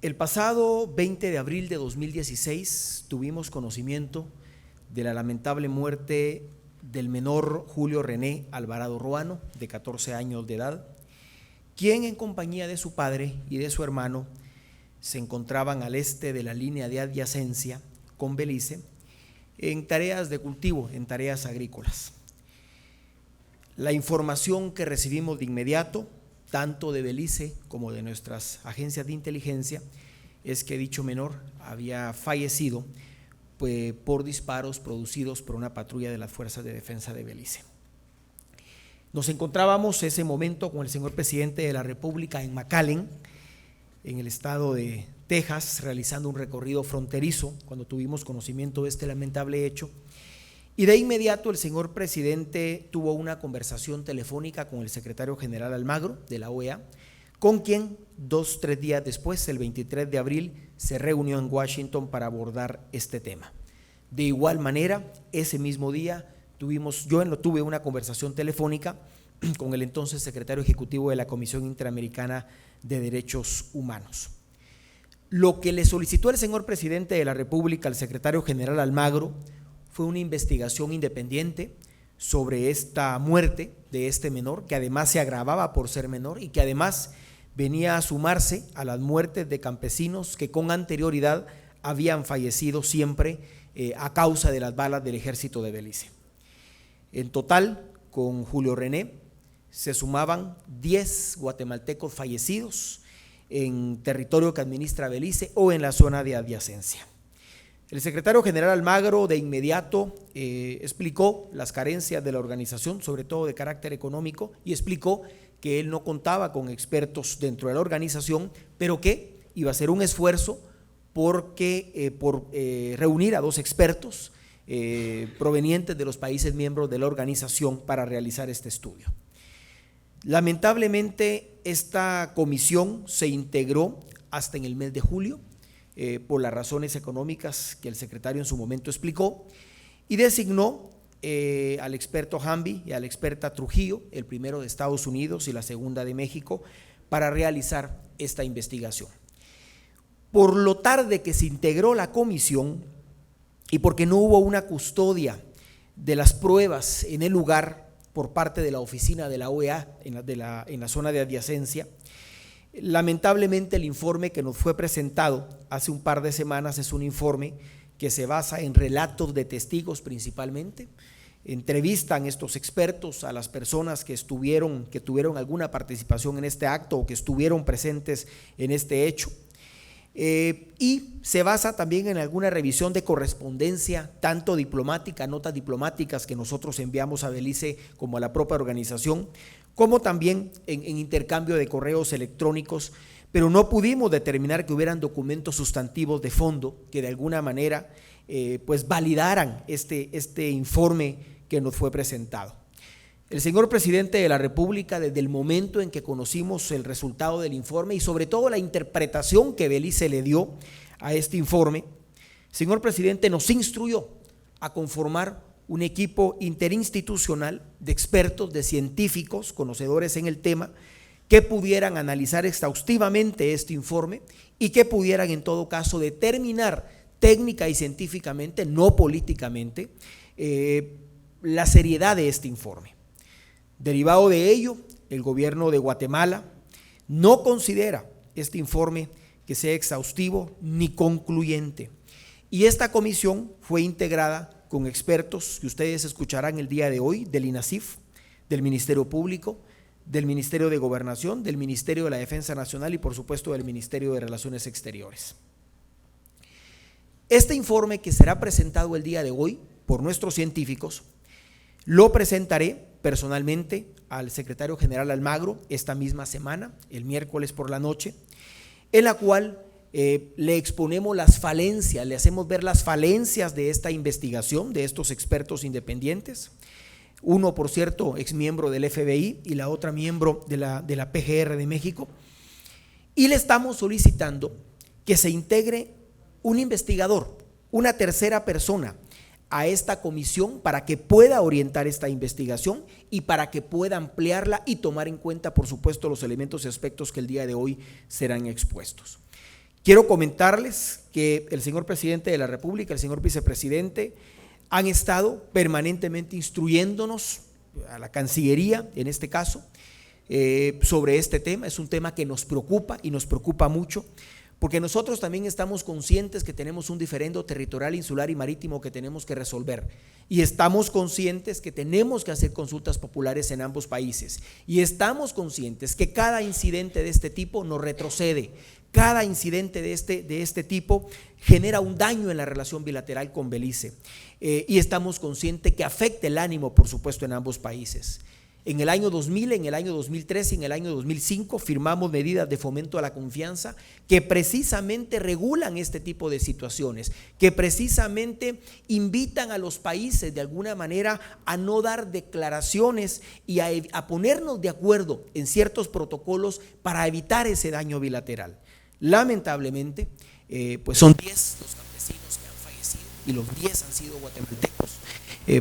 El pasado 20 de abril de 2016 tuvimos conocimiento de la lamentable muerte del menor Julio René Alvarado Ruano, de 14 años de edad, quien en compañía de su padre y de su hermano se encontraban al este de la línea de adyacencia con Belice en tareas de cultivo, en tareas agrícolas. La información que recibimos de inmediato, tanto de Belice como de nuestras agencias de inteligencia, es que dicho menor había fallecido por disparos producidos por una patrulla de las Fuerzas de Defensa de Belice. Nos encontrábamos ese momento con el señor presidente de la República en McAllen, en el estado de Texas, realizando un recorrido fronterizo cuando tuvimos conocimiento de este lamentable hecho. Y de inmediato el señor presidente tuvo una conversación telefónica con el secretario general Almagro de la OEA, con quien 2-3 días después, el 23 de abril, se reunió en Washington para abordar este tema. De igual manera, ese mismo día tuve una conversación telefónica con el entonces secretario ejecutivo de la Comisión Interamericana de Derechos Humanos. Lo que le solicitó el señor presidente de la República al secretario general Almagro fue una investigación independiente sobre esta muerte de este menor, que además se agravaba por ser menor y que además venía a sumarse a las muertes de campesinos que con anterioridad habían fallecido siempre a causa de las balas del ejército de Belice. En total, con Julio René se sumaban 10 guatemaltecos fallecidos en territorio que administra Belice o en la zona de adyacencia. El secretario general Almagro de inmediato explicó las carencias de la organización, sobre todo de carácter económico, y explicó que él no contaba con expertos dentro de la organización, pero que iba a hacer un esfuerzo por reunir a 2 expertos provenientes de los países miembros de la organización para realizar este estudio. Lamentablemente, esta comisión se integró hasta en el mes de julio, por las razones económicas que el secretario en su momento explicó, y designó al experto Hamby y a la experta Trujillo, el primero de Estados Unidos y la segunda de México, para realizar esta investigación. Por lo tarde que se integró la comisión y porque no hubo una custodia de las pruebas en el lugar por parte de la oficina de la OEA en la zona de adyacencia, lamentablemente el informe que nos fue presentado hace un par de semanas es un informe que se basa en relatos de testigos principalmente. Entrevistan estos expertos a las personas que tuvieron alguna participación en este acto o que estuvieron presentes en este hecho, y se basa también en alguna revisión de correspondencia, tanto diplomática, notas diplomáticas que nosotros enviamos a Belice como a la propia organización, como también en intercambio de correos electrónicos, pero no pudimos determinar que hubieran documentos sustantivos de fondo que de alguna manera validaran este informe que nos fue presentado. El señor presidente de la República, desde el momento en que conocimos el resultado del informe y sobre todo la interpretación que Belice le dio a este informe, el señor presidente nos instruyó a conformar un equipo interinstitucional de expertos, de científicos, conocedores en el tema, que pudieran analizar exhaustivamente este informe y que pudieran en todo caso determinar técnica y científicamente, no políticamente, la seriedad de este informe. Derivado de ello, el gobierno de Guatemala no considera este informe que sea exhaustivo ni concluyente, y esta comisión fue integrada con expertos que ustedes escucharán el día de hoy del INASIF, del Ministerio Público, del Ministerio de Gobernación, del Ministerio de la Defensa Nacional y por supuesto del Ministerio de Relaciones Exteriores. Este informe que será presentado el día de hoy por nuestros científicos lo presentaré personalmente al secretario general Almagro esta misma semana, el miércoles por la noche, en la cual le exponemos las falencias, le hacemos ver las falencias de esta investigación de estos expertos independientes, uno por cierto ex miembro del FBI y la otra miembro de la PGR de México, y le estamos solicitando que se integre un investigador, una tercera persona a esta comisión para que pueda orientar esta investigación y para que pueda ampliarla y tomar en cuenta, por supuesto, los elementos y aspectos que el día de hoy serán expuestos. Quiero comentarles que el señor presidente de la República, el señor vicepresidente, han estado permanentemente instruyéndonos, a la Cancillería en este caso, sobre este tema. Es un tema que nos preocupa y nos preocupa mucho, porque nosotros también estamos conscientes que tenemos un diferendo territorial, insular y marítimo que tenemos que resolver, y estamos conscientes que tenemos que hacer consultas populares en ambos países, y estamos conscientes que cada incidente de este tipo nos retrocede. Cada incidente de este tipo genera un daño en la relación bilateral con Belice, y estamos conscientes que afecta el ánimo, por supuesto, en ambos países. En el año 2000, en el año 2003 y en el año 2005 firmamos medidas de fomento a la confianza que precisamente regulan este tipo de situaciones, que precisamente invitan a los países de alguna manera a no dar declaraciones y a ponernos de acuerdo en ciertos protocolos para evitar ese daño bilateral. Lamentablemente, pues son 10 los campesinos que han fallecido y los 10 han sido guatemaltecos.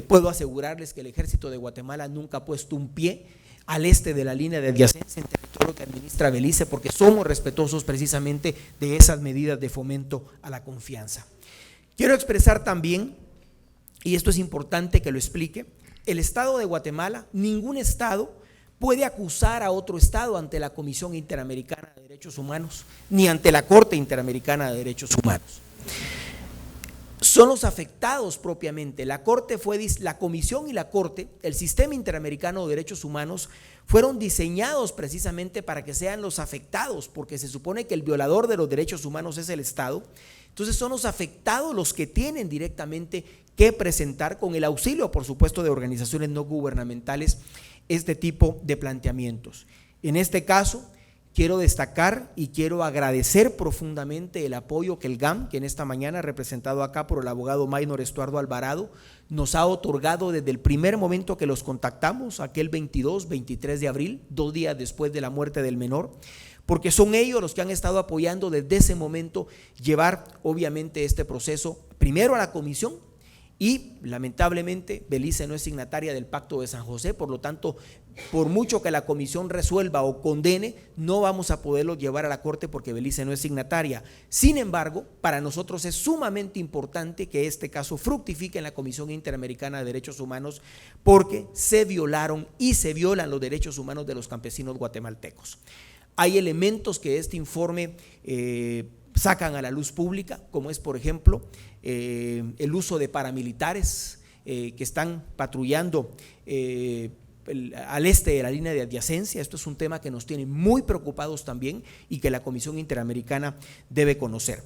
Puedo asegurarles que el Ejército de Guatemala nunca ha puesto un pie al este de la línea de adyacencia en territorio que administra Belice, porque somos respetuosos precisamente de esas medidas de fomento a la confianza. Quiero expresar también, y esto es importante que lo explique, el Estado de Guatemala, ningún Estado puede acusar a otro Estado ante la Comisión Interamericana de Derechos Humanos, ni ante la Corte Interamericana de Derechos Humanos. Son los afectados propiamente. La Comisión y la Corte, el Sistema Interamericano de Derechos Humanos, fueron diseñados precisamente para que sean los afectados, porque se supone que el violador de los derechos humanos es el Estado. Entonces son los afectados los que tienen directamente que presentar, con el auxilio, por supuesto, de organizaciones no gubernamentales, este tipo de planteamientos. En este caso, quiero destacar y quiero agradecer profundamente el apoyo que el GAM, que en esta mañana, representado acá por el abogado Maynor Estuardo Alvarado, nos ha otorgado desde el primer momento que los contactamos, aquel 22, 23 de abril, 2 días después de la muerte del menor, porque son ellos los que han estado apoyando desde ese momento llevar obviamente este proceso primero a la comisión. Y lamentablemente Belice no es signataria del Pacto de San José, por lo tanto, por mucho que la comisión resuelva o condene, no vamos a poderlo llevar a la corte porque Belice no es signataria. Sin embargo, para nosotros es sumamente importante que este caso fructifique en la Comisión Interamericana de Derechos Humanos, porque se violaron y se violan los derechos humanos de los campesinos guatemaltecos. Hay elementos que este informe sacan a la luz pública, como es, por ejemplo, el uso de paramilitares que están patrullando al este de la línea de adyacencia. Esto es un tema que nos tiene muy preocupados también y que la Comisión Interamericana debe conocer.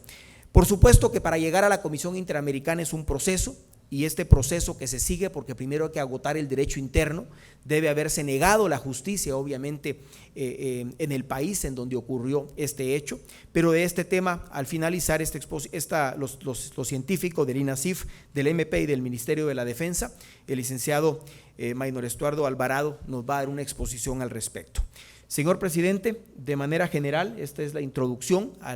Por supuesto que para llegar a la Comisión Interamericana es un proceso, y este proceso que se sigue, porque primero hay que agotar el derecho interno, debe haberse negado la justicia obviamente en el país en donde ocurrió este hecho, pero de este tema, al finalizar los científicos del INASIF, del MP y del Ministerio de la Defensa, el licenciado Maynor Estuardo Alvarado nos va a dar una exposición al respecto. Señor presidente, de manera general, esta es la introducción a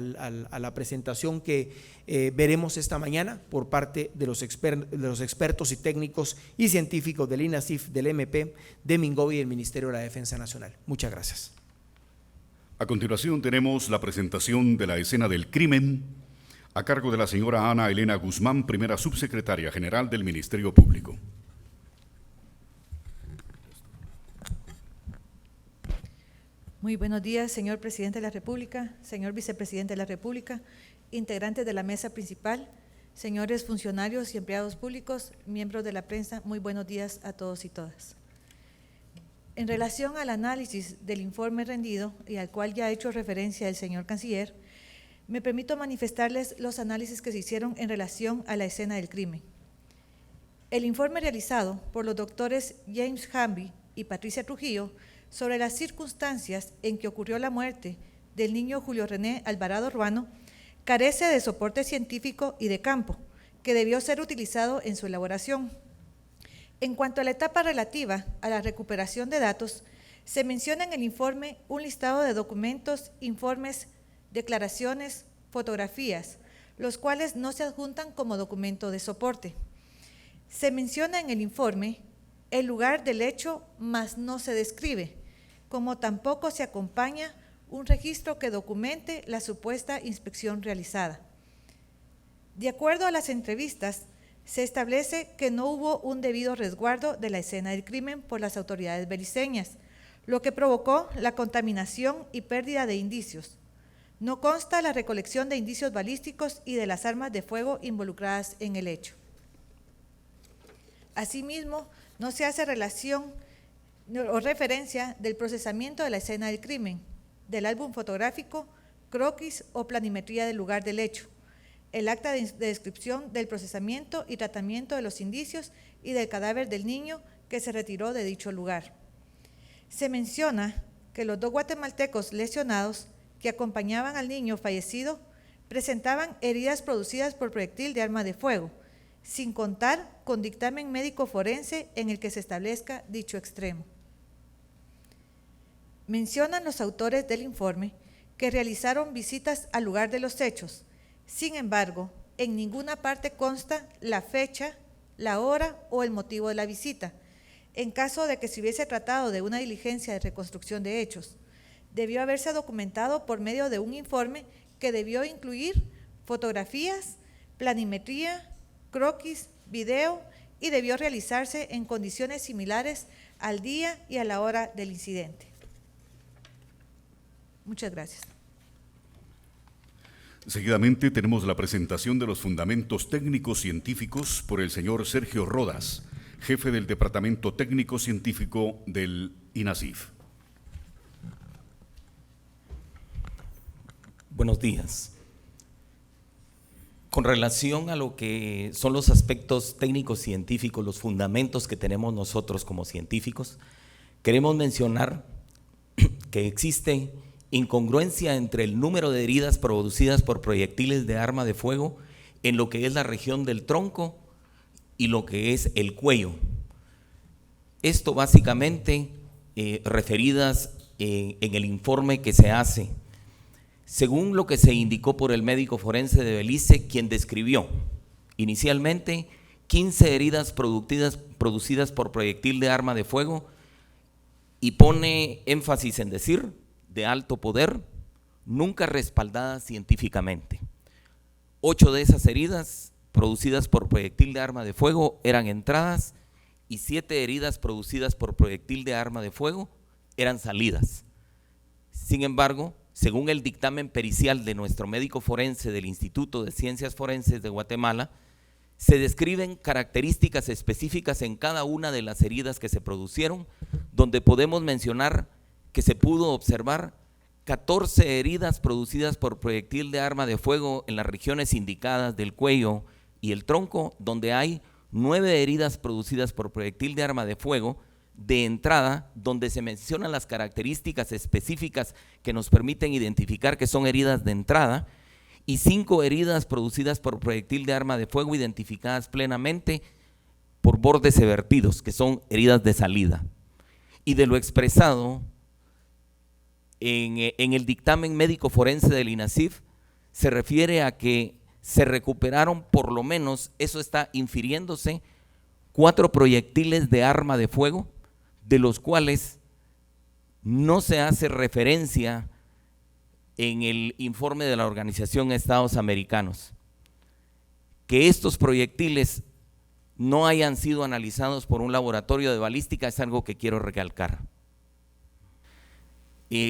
la presentación que veremos esta mañana por parte de los expertos y técnicos y científicos del INASIF, del MP, de Mingovi y del Ministerio de la Defensa Nacional. Muchas gracias. A continuación tenemos la presentación de la escena del crimen a cargo de la señora Ana Elena Guzmán, primera subsecretaria general del Ministerio Público. Muy buenos días, señor Presidente de la República, señor Vicepresidente de la República, integrantes de la mesa principal, señores funcionarios y empleados públicos, miembros de la prensa, muy buenos días a todos y todas. En relación al análisis del informe rendido y al cual ya ha hecho referencia el señor Canciller, me permito manifestarles los análisis que se hicieron en relación a la escena del crimen. El informe realizado por los doctores James Hamby y Patricia Trujillo sobre las circunstancias en que ocurrió la muerte del niño Julio René Alvarado Ruano carece de soporte científico y de campo, que debió ser utilizado en su elaboración. En cuanto a la etapa relativa a la recuperación de datos, se menciona en el informe un listado de documentos, informes, declaraciones, fotografías, los cuales no se adjuntan como documento de soporte. Se menciona en el informe el lugar del hecho, mas no se describe, como tampoco se acompaña un registro que documente la supuesta inspección realizada. De acuerdo a las entrevistas, se establece que no hubo un debido resguardo de la escena del crimen por las autoridades beliceñas, lo que provocó la contaminación y pérdida de indicios. No consta la recolección de indicios balísticos y de las armas de fuego involucradas en el hecho. Asimismo, no se hace relación o referencia del procesamiento de la escena del crimen, del álbum fotográfico, croquis o planimetría del lugar del hecho, el acta de descripción del procesamiento y tratamiento de los indicios y del cadáver del niño que se retiró de dicho lugar. Se menciona que los 2 guatemaltecos lesionados que acompañaban al niño fallecido presentaban heridas producidas por proyectil de arma de fuego, sin contar con dictamen médico forense en el que se establezca dicho extremo. Mencionan los autores del informe que realizaron visitas al lugar de los hechos. Sin embargo, en ninguna parte consta la fecha, la hora o el motivo de la visita. En caso de que se hubiese tratado de una diligencia de reconstrucción de hechos, debió haberse documentado por medio de un informe que debió incluir fotografías, planimetría, croquis, video y debió realizarse en condiciones similares al día y a la hora del incidente. Muchas gracias. Seguidamente tenemos la presentación de los fundamentos técnicos científicos por el señor Sergio Rodas, jefe del Departamento Técnico Científico del INASIF. Buenos días. Con relación a lo que son los aspectos técnicos científicos, los fundamentos que tenemos nosotros como científicos, queremos mencionar que existe incongruencia entre el número de heridas producidas por proyectiles de arma de fuego en lo que es la región del tronco y lo que es el cuello. Esto básicamente referidas en el informe que se hace. Según lo que se indicó por el médico forense de Belice, quien describió inicialmente 15 heridas producidas por proyectil de arma de fuego y pone énfasis en decir de alto poder, nunca respaldadas científicamente. 8 de esas heridas producidas por proyectil de arma de fuego eran entradas y 7 heridas producidas por proyectil de arma de fuego eran salidas. Sin embargo, según el dictamen pericial de nuestro médico forense del Instituto de Ciencias Forenses de Guatemala, se describen características específicas en cada una de las heridas que se produjeron, donde podemos mencionar que se pudo observar 14 heridas producidas por proyectil de arma de fuego en las regiones indicadas del cuello y el tronco, donde hay 9 heridas producidas por proyectil de arma de fuego de entrada, donde se mencionan las características específicas que nos permiten identificar que son heridas de entrada, y 5 heridas producidas por proyectil de arma de fuego identificadas plenamente por bordes evertidos, que son heridas de salida. Y de lo expresado en el dictamen médico forense del INASIF, se refiere a que se recuperaron por lo menos, eso está infiriéndose, 4 proyectiles de arma de fuego, de los cuales no se hace referencia en el informe de la Organización de Estados Americanos. Que estos proyectiles no hayan sido analizados por un laboratorio de balística es algo que quiero recalcar.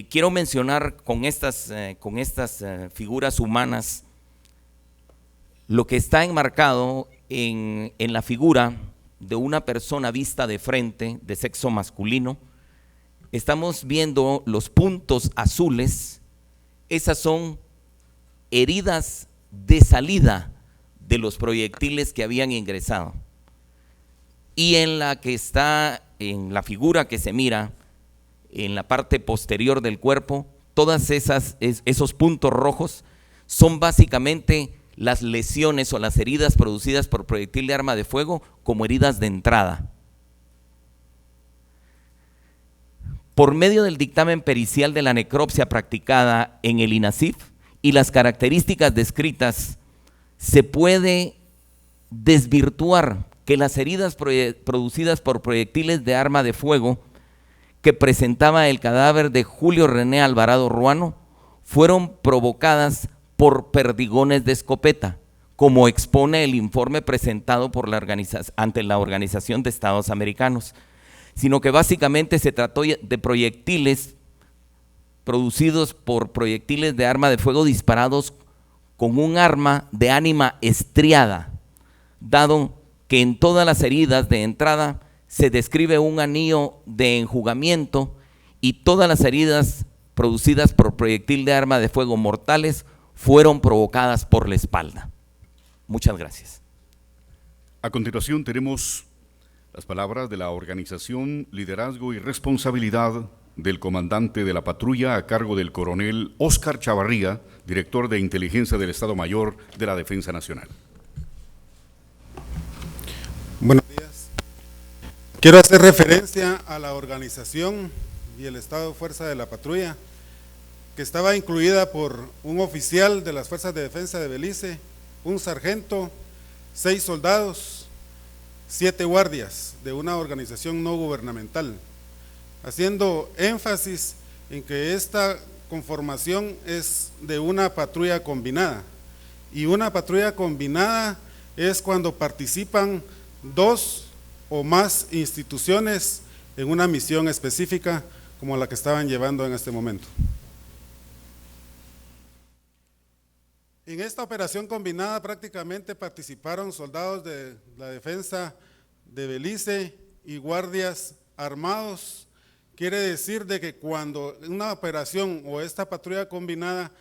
Quiero mencionar con estas figuras humanas lo que está enmarcado en la figura de una persona vista de frente, de sexo masculino. Estamos viendo los puntos azules, esas son heridas de salida de los proyectiles que habían ingresado. Y en la que está, en la figura que se mira, en la parte posterior del cuerpo, todas esos puntos rojos son básicamente las lesiones o las heridas producidas por proyectil de arma de fuego como heridas de entrada. Por medio del dictamen pericial de la necropsia practicada en el INASIF y las características descritas, se puede desvirtuar que las heridas producidas por proyectiles de arma de fuego que presentaba el cadáver de Julio René Alvarado Ruano fueron provocadas por perdigones de escopeta, como expone el informe presentado por ante la Organización de Estados Americanos, sino que básicamente se trató de proyectiles producidos por proyectiles de arma de fuego disparados con un arma de ánima estriada, dado que en todas las heridas de entrada se describe un anillo de enjugamiento y todas las heridas producidas por proyectil de arma de fuego mortales fueron provocadas por la espalda. Muchas gracias. A continuación tenemos las palabras de la organización, liderazgo y responsabilidad del comandante de la patrulla a cargo del coronel Óscar Chavarría, director de inteligencia del Estado Mayor de la Defensa Nacional. Buenos días. Quiero hacer referencia a la organización y el estado de fuerza de la patrulla, que estaba incluida por un oficial de las Fuerzas de Defensa de Belice, un sargento, 6 soldados, 7 guardias de una organización no gubernamental, haciendo énfasis en que esta conformación es de una patrulla combinada, y una patrulla combinada es cuando participan 2 o más instituciones en una misión específica como la que estaban llevando en este momento. En esta operación combinada prácticamente participaron soldados de la defensa de Belice y guardias armados. Quiere decir de que cuando una operación o esta patrulla combinada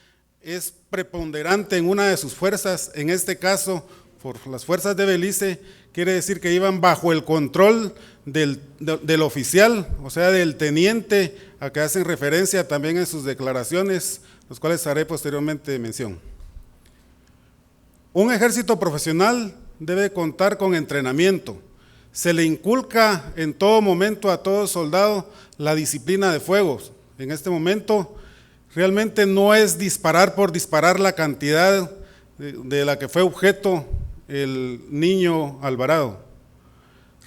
es preponderante en una de sus fuerzas, en este caso por las fuerzas de Belice, quiere decir que iban bajo el control del oficial, o sea, del teniente, a que hacen referencia también en sus declaraciones, los cuales haré posteriormente mención. Un ejército profesional debe contar con entrenamiento. Se le inculca en todo momento a todo soldado la disciplina de fuego. En este momento realmente no es disparar por disparar la cantidad de la que fue objeto el niño Alvarado.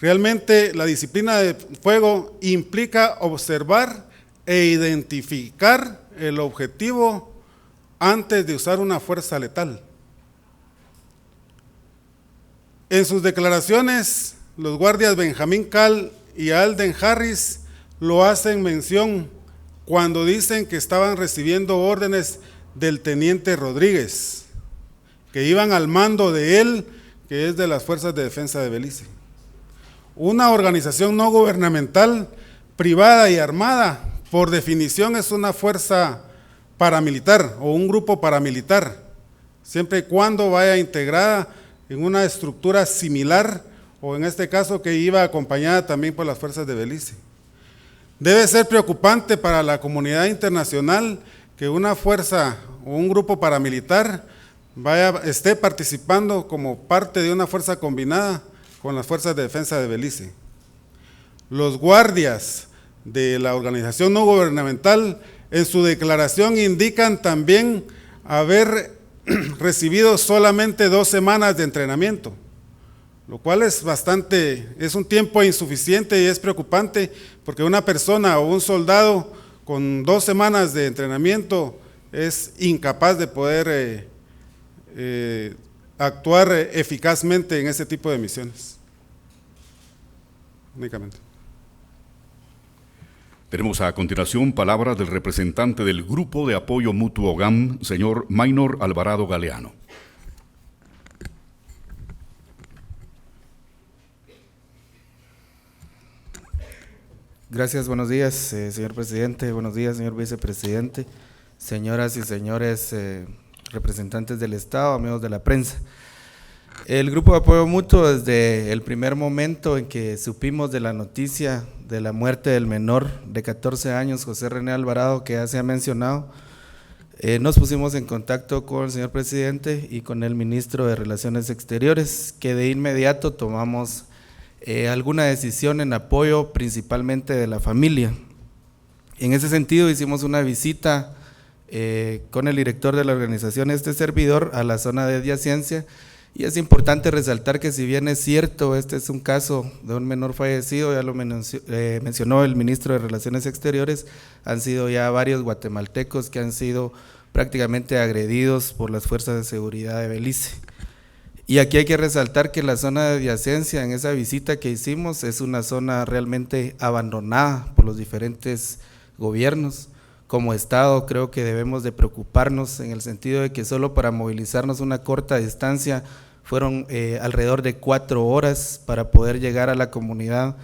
Realmente la disciplina de fuego implica observar e identificar el objetivo antes de usar una fuerza letal. En sus declaraciones, los guardias Benjamín Cal y Alden Harris lo hacen mención cuando dicen que estaban recibiendo órdenes del teniente Rodríguez, que iban al mando de él, que es de las Fuerzas de Defensa de Belice. Una organización no gubernamental, privada y armada, por definición es una fuerza paramilitar o un grupo paramilitar, siempre y cuando vaya integrada en una estructura similar, o en este caso que iba acompañada también por las fuerzas de Belice. Debe ser preocupante para la comunidad internacional que una fuerza o un grupo paramilitar esté participando como parte de una fuerza combinada con las fuerzas de defensa de Belice. Los guardias de la organización no gubernamental en su declaración indican también haber recibido solamente 2 semanas de entrenamiento, lo cual es un tiempo insuficiente y es preocupante, porque una persona o un soldado con 2 semanas de entrenamiento es incapaz de poder actuar eficazmente en ese tipo de misiones. Únicamente. Tenemos a continuación palabras del representante del Grupo de Apoyo Mutuo GAM, señor Maynor Alvarado Galeano. Gracias, buenos días, señor presidente, buenos días, señor vicepresidente, señoras y señores representantes del Estado, amigos de la prensa. El Grupo de Apoyo Mutuo, desde el primer momento en que supimos de la noticia de la muerte del menor de 14 años, José René Alvarado, que ya se ha mencionado, nos pusimos en contacto con el señor presidente y con el ministro de Relaciones Exteriores, que de inmediato tomamos alguna decisión en apoyo principalmente de la familia. En ese sentido hicimos una visita con el director de la organización, este servidor, a la zona de adyaciencia, Y es importante resaltar que si bien es cierto, este es un caso de un menor fallecido, ya lo mencionó el ministro de Relaciones Exteriores, han sido ya varios guatemaltecos que han sido prácticamente agredidos por las fuerzas de seguridad de Belice. Y aquí hay que resaltar que la zona de adyacencia en esa visita que hicimos es una zona realmente abandonada por los diferentes gobiernos. Como Estado creo que debemos de preocuparnos en el sentido de que solo para movilizarnos una corta distancia fueron alrededor de 4 horas para poder llegar a la comunidad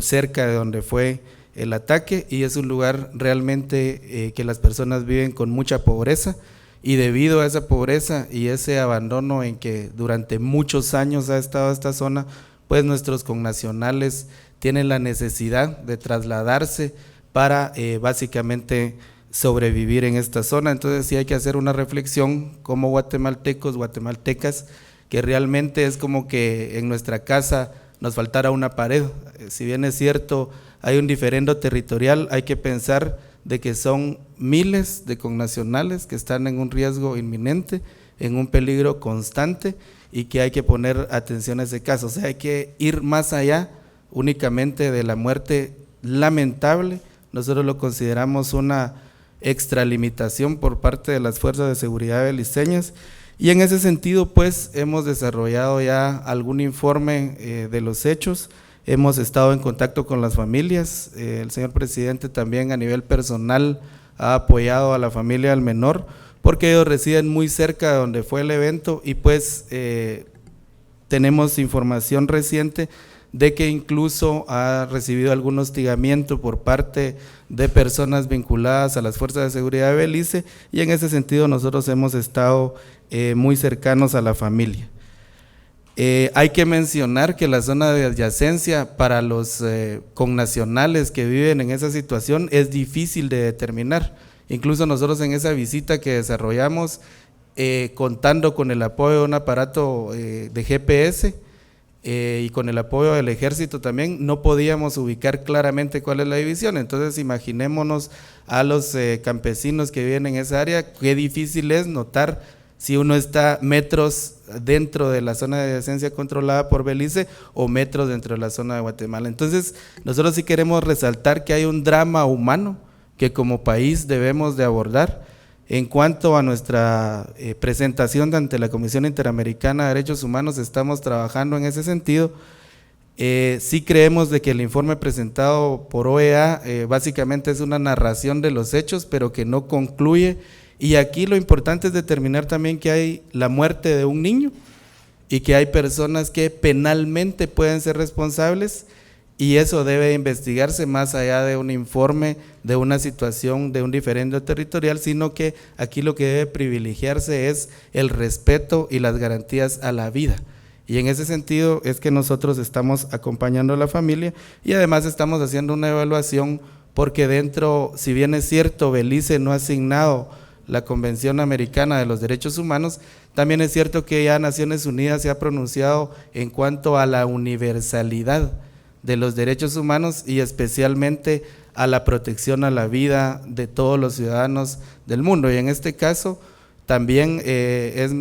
cerca de donde fue el ataque, y es un lugar realmente que las personas viven con mucha pobreza, y debido a esa pobreza y ese abandono en que durante muchos años ha estado esta zona, pues nuestros connacionales tienen la necesidad de trasladarse para básicamente sobrevivir en esta zona. Entonces sí hay que hacer una reflexión como guatemaltecos, guatemaltecas, que realmente es como que en nuestra casa nos faltara una pared. Si bien es cierto, hay un diferendo territorial, hay que pensar de que son miles de connacionales que están en un riesgo inminente, en un peligro constante, y que hay que poner atención a ese caso. O sea, hay que ir más allá únicamente de la muerte lamentable. Nosotros lo consideramos una extralimitación por parte de las fuerzas de seguridad beliceñas, y en ese sentido pues hemos desarrollado ya algún informe de los hechos. Hemos estado en contacto con las familias, el señor presidente también a nivel personal ha apoyado a la familia del menor, porque ellos residen muy cerca de donde fue el evento, y pues tenemos información reciente de que incluso ha recibido algún hostigamiento por parte de personas vinculadas a las fuerzas de seguridad de Belice, y en ese sentido nosotros hemos estado muy cercanos a la familia. Hay que mencionar que la zona de adyacencia para los connacionales que viven en esa situación es difícil de determinar. Incluso nosotros en esa visita que desarrollamos, contando con el apoyo de un aparato de GPS y con el apoyo del ejército también, no podíamos ubicar claramente cuál es la división. Entonces imaginémonos a los campesinos que viven en esa área, qué difícil es notar si uno está metros dentro de la zona de adyacencia controlada por Belice o metros dentro de la zona de Guatemala. Entonces nosotros sí queremos resaltar que hay un drama humano que como país debemos de abordar. En cuanto a nuestra presentación ante la Comisión Interamericana de Derechos Humanos, estamos trabajando en ese sentido. Sí creemos de que el informe presentado por OEA básicamente es una narración de los hechos, pero que no concluye. Y aquí lo importante es determinar también que hay la muerte de un niño y que hay personas que penalmente pueden ser responsables, y eso debe investigarse más allá de un informe, de una situación, de un diferendo territorial, sino que aquí lo que debe privilegiarse es el respeto y las garantías a la vida. Y en ese sentido es que nosotros estamos acompañando a la familia, y además estamos haciendo una evaluación, porque dentro, si bien es cierto, Belice no ha asignado la Convención Americana de los Derechos Humanos, también es cierto que ya Naciones Unidas se ha pronunciado en cuanto a la universalidad de los derechos humanos, y especialmente a la protección a la vida de todos los ciudadanos del mundo. Y en este caso también es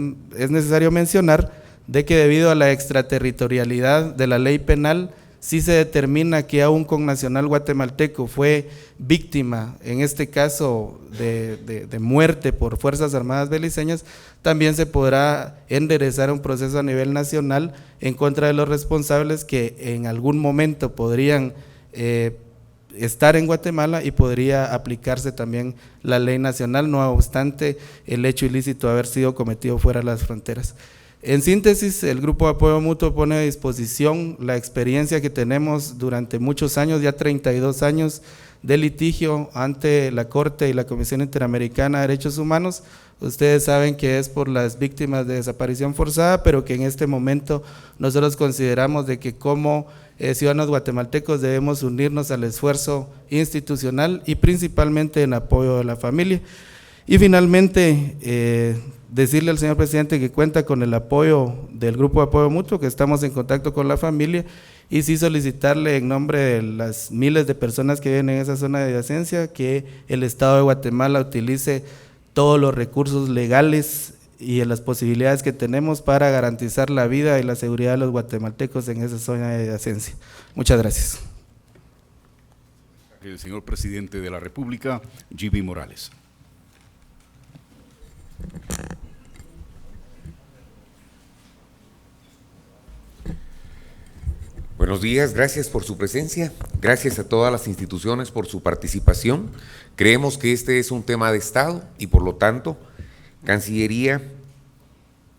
necesario mencionar de que debido a la extraterritorialidad de la ley penal, si se determina que a un connacional guatemalteco fue víctima, en este caso de muerte por Fuerzas Armadas beliceñas, también se podrá enderezar un proceso a nivel nacional en contra de los responsables que en algún momento podrían estar en Guatemala, y podría aplicarse también la ley nacional, no obstante el hecho ilícito haber sido cometido fuera de las fronteras. En síntesis, el Grupo de Apoyo Mutuo pone a disposición la experiencia que tenemos durante muchos años, ya 32 años de litigio ante la Corte y la Comisión Interamericana de Derechos Humanos. Ustedes saben que es por las víctimas de desaparición forzada, pero que en este momento nosotros consideramos de que como ciudadanos guatemaltecos debemos unirnos al esfuerzo institucional y principalmente en apoyo de la familia. Y finalmente, decirle al señor presidente que cuenta con el apoyo del Grupo de Apoyo Mutuo, que estamos en contacto con la familia, y sí solicitarle en nombre de las miles de personas que viven en esa zona de adyacencia que el Estado de Guatemala utilice todos los recursos legales y en las posibilidades que tenemos para garantizar la vida y la seguridad de los guatemaltecos en esa zona de adyacencia. Muchas gracias. El señor presidente de la República, Jimmy Morales. Buenos días, gracias por su presencia, gracias a todas las instituciones por su participación. Creemos que este es un tema de Estado y por lo tanto, Cancillería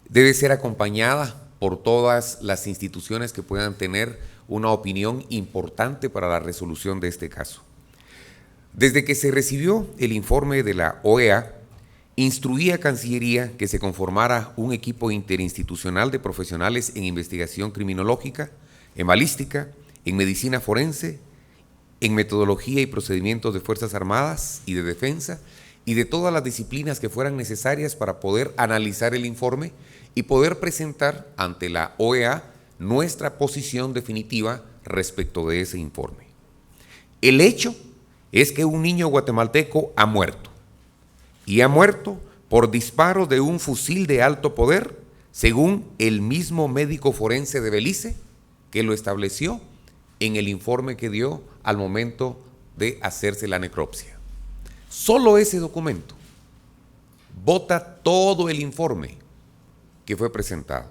debe ser acompañada por todas las instituciones que puedan tener una opinión importante para la resolución de este caso. Desde que se recibió el informe de la OEA, instruí a Cancillería que se conformara un equipo interinstitucional de profesionales en investigación criminológica, en balística, en medicina forense, en metodología y procedimientos de Fuerzas Armadas y de Defensa, y de todas las disciplinas que fueran necesarias para poder analizar el informe y poder presentar ante la OEA nuestra posición definitiva respecto de ese informe. El hecho es que un niño guatemalteco ha muerto, y ha muerto por disparo de un fusil de alto poder, según el mismo médico forense de Belice, que lo estableció en el informe que dio al momento de hacerse la necropsia. Solo ese documento bota todo el informe que fue presentado.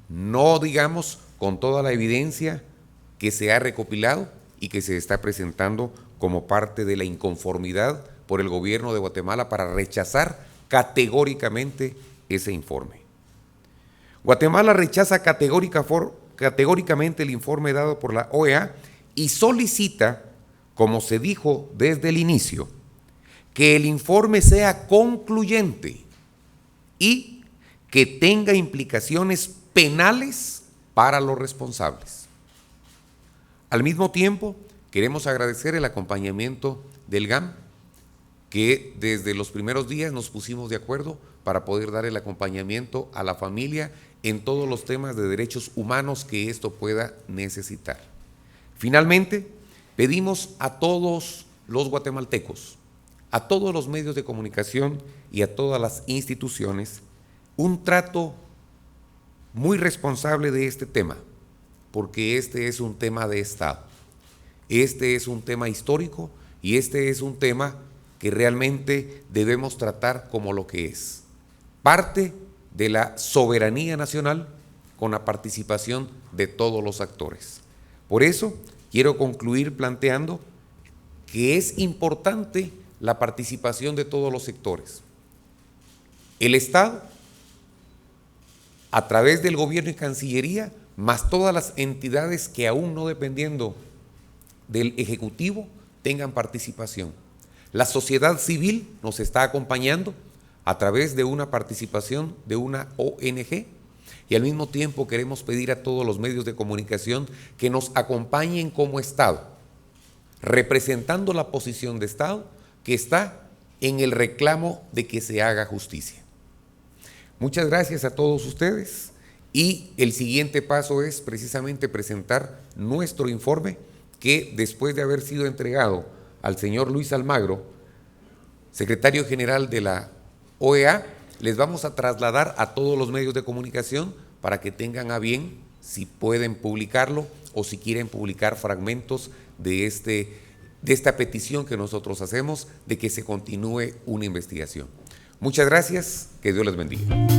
No digamos con toda la evidencia que se ha recopilado y que se está presentando como parte de la inconformidad por el gobierno de Guatemala para rechazar categóricamente ese informe. Guatemala rechaza categóricamente el informe dado por la OEA y solicita, como se dijo desde el inicio, que el informe sea concluyente y que tenga implicaciones penales para los responsables. Al mismo tiempo, queremos agradecer el acompañamiento del GAM, que desde los primeros días nos pusimos de acuerdo para poder dar el acompañamiento a la familia en todos los temas de derechos humanos que esto pueda necesitar. Finalmente, pedimos a todos los guatemaltecos, a todos los medios de comunicación y a todas las instituciones un trato muy responsable de este tema, porque este es un tema de Estado, este es un tema histórico y este es un tema que realmente debemos tratar como lo que es, parte de la soberanía nacional con la participación de todos los actores. Por eso quiero concluir planteando que es importante la participación de todos los sectores. El Estado, a través del gobierno y Cancillería, más todas las entidades que aún no dependiendo del Ejecutivo tengan participación. La sociedad civil nos está acompañando a través de una participación de una ONG y al mismo tiempo queremos pedir a todos los medios de comunicación que nos acompañen como Estado, representando la posición de Estado que está en el reclamo de que se haga justicia. Muchas gracias a todos ustedes y el siguiente paso es precisamente presentar nuestro informe que después de haber sido entregado al señor Luis Almagro, secretario general de la OEA, les vamos a trasladar a todos los medios de comunicación para que tengan a bien si pueden publicarlo o si quieren publicar fragmentos de esta petición que nosotros hacemos de que se continúe una investigación. Muchas gracias, que Dios les bendiga.